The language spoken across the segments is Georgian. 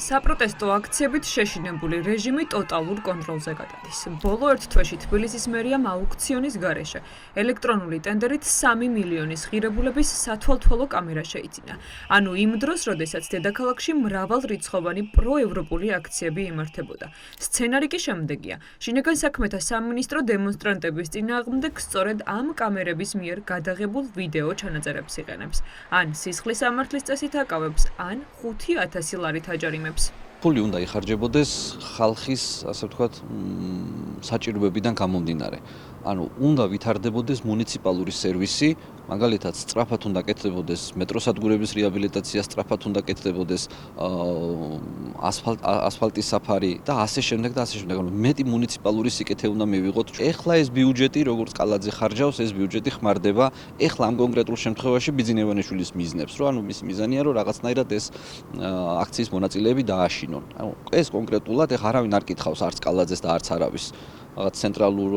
საპროტესტო აქციებით შეშინებული რეჟიმი ტოტალურ კონტროლზე გადადის. ბოლო ერთ თვეში თბილისის მერიამ აუქციონის გარეშე ელექტრონული ტენდერით 3 მილიონის ღირებულების სათვალთვალო კამერა შეიძინა. ანუ იმ დროს, როდესაც დედაქალაქში მრავალრიცხოვანი პროევროპული აქციები იმართებოდა. სცენარი კი შემდეგია. შინაგან საქმეთა სამინისტრო დემონსტრანტების წინააღმდეგ სწორედ ამ კამერების მიერ გადაღებულ ვიდეო ჩანაწერებს იყენებს. ან სისხლის სამართლის წესით აკავებს, ან 5,000 ლარით აჯარიმებს. ფული უნდა იხარჯებოდეს ხალხის, ასე ვთქვათ, საჭიროებიდან გამომდინარე. ანუ უნდა ვითარდებოდეს მუნიციპალური სერვისი, მაგალითად, სწრაფად უნდა კეთდებოდეს მეტროსადგურების რეაბილიტაცია, სწრაფად უნდა კეთდებოდეს ასფალტის საფარი და ასე შემდეგ და ასე შემდეგ. ანუ მეტი მუნიციპალური სიკეთე უნდა მივიღოთ. ეხლა ეს ბიუჯეტი, როგორც კალაძე ხარჯავს, ეს ბიუჯეტი ხმარდება ეხლა ამ კონკრეტულ შემთხვევაში ბიძინევანიშვილის მიზნებს, რომ ანუ მისი მიზანია, რომ რაღაცნაირად ეს აქციის მონაწილეები დააშინონ. ანუ ეს კონკრეტულად ეხლა არავინ არ კითხავს არც კალაძეს და არც არავის. რაღაც ცენტრალურ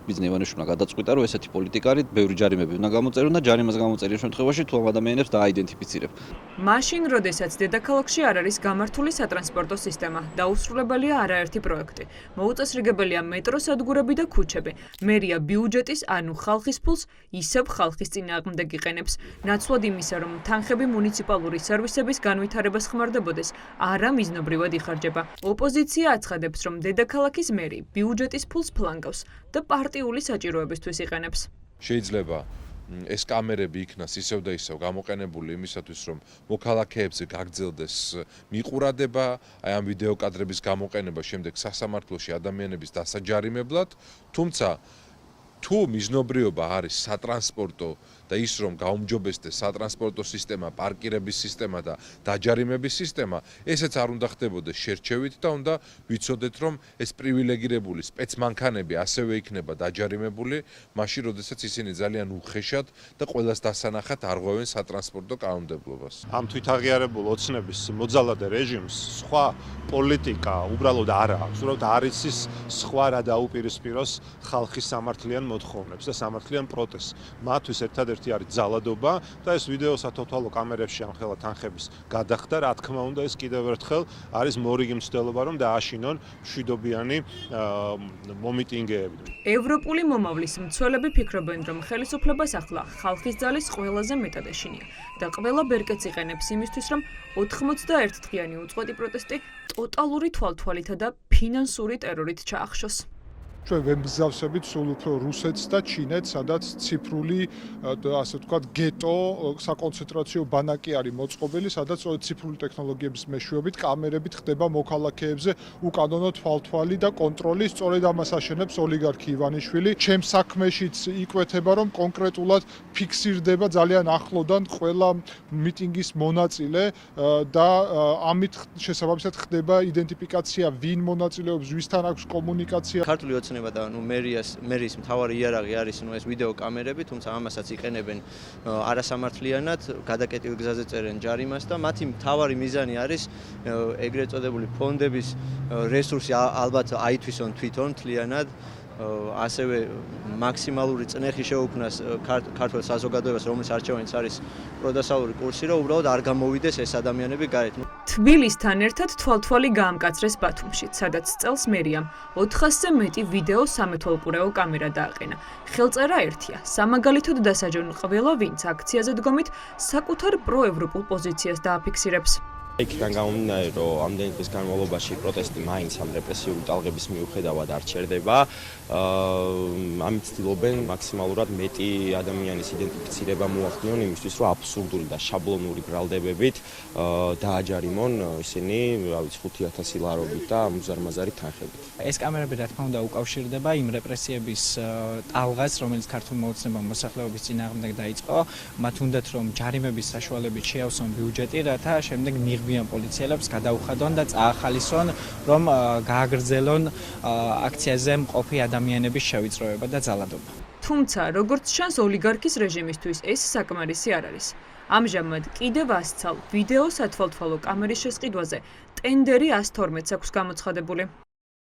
ბიზნესმენებმა გადაწყვიტა, რომ ესეთი პოლიტიკარით ბევრი ჯარიმები უნდა გამოწერონ და ჯარიმას გამოწერის შემთხვევაში თუ ამ ადამიანებს დააიდენტიფიცირებ. მაშინ, როდესაც დედაქალაქში არ არის გამართული სატრანსპორტო სისტემა, დაუსრულებელია არაერთი პროექტი. მოუწესრიგებელია მეტროსადგურები და ქუჩები. მერია ბიუჯეტის, ანუ ხალხის ფულს ისევ ხალხის წინააღმდეგ იყენებს. ნაცვლად იმისა, რომ თანხები მუნიციპალური სერვისების განვითარებას ხმარდებოდეს, არა მიზნობრივად იხარჯება. ოპოზიცია აცხადებს, რომ დედაქალაქის მერი ბიუჯეტის ფულს ფლანგავს და პარტიული საჭიროებისთვის იყენებს. შეიძლება ეს კამერები იქნას ისევ და ისევ გამოყენებული იმისათვის, რომ მოქალაქეებზე გაგრძელდეს მიყურადება, აი ამ ვიდეო კადრების გამოყენება შემდეგ სასამართლოში ადამიანების დასაჯარიმებლად, თუმცა თუ მიზნობრიობა არის სატრანსპორტო და ის რომ გაუმჯობესდეს სატრანსპორტო სისტემა, პარკირების სისტემა და დაჯარიმების სისტემა, ესეც არ უნდა ხდებოდეს შერჩევით და უნდა ვიცოდეთ, რომ ეს პრივილეგირებული სპეცმანქანები ასევე იქნება დაჯარიმებული, მაშინ, როდესაც ისინი ძალიან უხეშად და ყველას დასანახად არღვევენ სატრანსპორტო კანონმდებლობას. ამ თვითაღიარებულ ოცნების მოძალადე რეჟიმს სხვა პოლიტიკა უბრალოდ არ აქვს, უბრალოდ არის ის სხვა რა დაუპირისპიროს ხალხის სამართლიან მოთხოვნებს და სამართლიან პროტესტს. მათთვის ერთადერთი არის ძალადობა და ეს ვიდეო სათვალთვალო კამერებში ამხელა თანხების გადახდა, რა თქმა უნდა, ეს კიდევ ერთხელ არის მორიგი მცდელობა, რომ დააშინონ მშვიდობიანი მომიტინგეები. ევროპული მომავლის მცველები ფიქრობენ, რომ ხელისუფლებას ახლა ხალხის ძალის ყველაზე მეტად ეშინია და ყველა ბერკეტს იყენებს იმისთვის, რომ 91 დღიანი უწყვეტი პროტესტი ტოტალური თვალთვალითა და ფინანსური ტერორით ჩაახშოს. ჩვენ ვემგზავსებით სულ უფრო რუსეთს და ჩინეთს, სადაც ციფრული, ასე ვთქვათ, გეტო საკონცენტრაციო ბანაკი არის მოწყობილი, სადაც ციფრული ტექნოლოგიების მეშვეობით კამერებით ხდება მოქალაქეებზე უკანონო თვალთვალი და კონტროლი. სწორედ ამას აშენებს ოლიგარქი ივანიშვილი. ჩემს საქმეშიც იკვეთება, რომ კონკრეტულად ფიქსირდება ძალიან ახლოდან ყველა მიტინგის მონაწილე და ამით შესაბამისად ხდება იდენტიფიკაცია, ვინ მონაწილეობს, ვისთან აქვს კომუნიკაცია. და მერის მთავარი იარაღი არის ეს ვიდეო კამერები, თუმცა ამასაც იყენებენ არასამართლიანად, გადაკეტილ გზაზე წერენ ჯარიმას და მათი მთავარი მიზანი არის ეგრეთ წოდებული ფონდების რესურსი ალბათ აითვისონ თვითონ მთლიანად, ასევე მაქსიმალური წნეხი შეუქმნას ქართულ საზოგადოებას, რომლის არჩევანიც არის პროდასალური კურსი, რომ უბრალოდ არ გამოვიდეს ეს ადამიანები გარეთ. თბილისთან ერთად თვალთვალი გაამკაცრეს ბათუმში, სადაც წელს მერიამ 400-ზე მეტი ვიდეო სამეთვალყურეო კამერა დააყენა. ხელწერა ერთია: სამაგალითოდ დასაჯონ ყველა, ვინც აქციაზე დგომით საკუთარ პროევროპულ პოზიციას დააფიქსირებს. იქიდან გამომდინარე, რომ ამდენი დღის განმავლობაში პროტესტი მაინც ამ რეპრესიული ტალღების მიუხედავად არ ჩერდება, ამით ცდილობენ მაქსიმალურად მეტი ადამიანის იდენტიფიცირება მოახდინონ იმისთვის, რომ აბსურდული და შაბლონური ბრალდებებით დააჯარიმონ ისინი, რა ვიცი, 5,000 ლარობით და მუზარმაზარი თანხებით. ეს კამერები, რა თქმა უნდა, უკავშირდება იმ რეპრესიების ტალღას, რომელიც ქართულ მოუწნებელ მოსახლეობის წინააღმდეგ დაიწყო, მათ უნდათ, რომ ჯარიმების საშუალებით შეავსონ ბიუჯეტი, რათა შემდეგ მიიღბიან პოლიციელებს, გადაუხადონ და წაახალისონ, რომ გააგრძელონ აქციაზე მყოფი ადამიანების შევიწროება და ძალადობა. თუმცა, როგორც ჩანს, ოლიგარქის რეჟიმისთვის ეს საკმარისი არ არის. ამჟამად კიდევ 100 ცალ ვიდეო სათვალთვალო კამერის შესყიდვაზე ტენდერი 112-ს აქვს გამოცხადებული.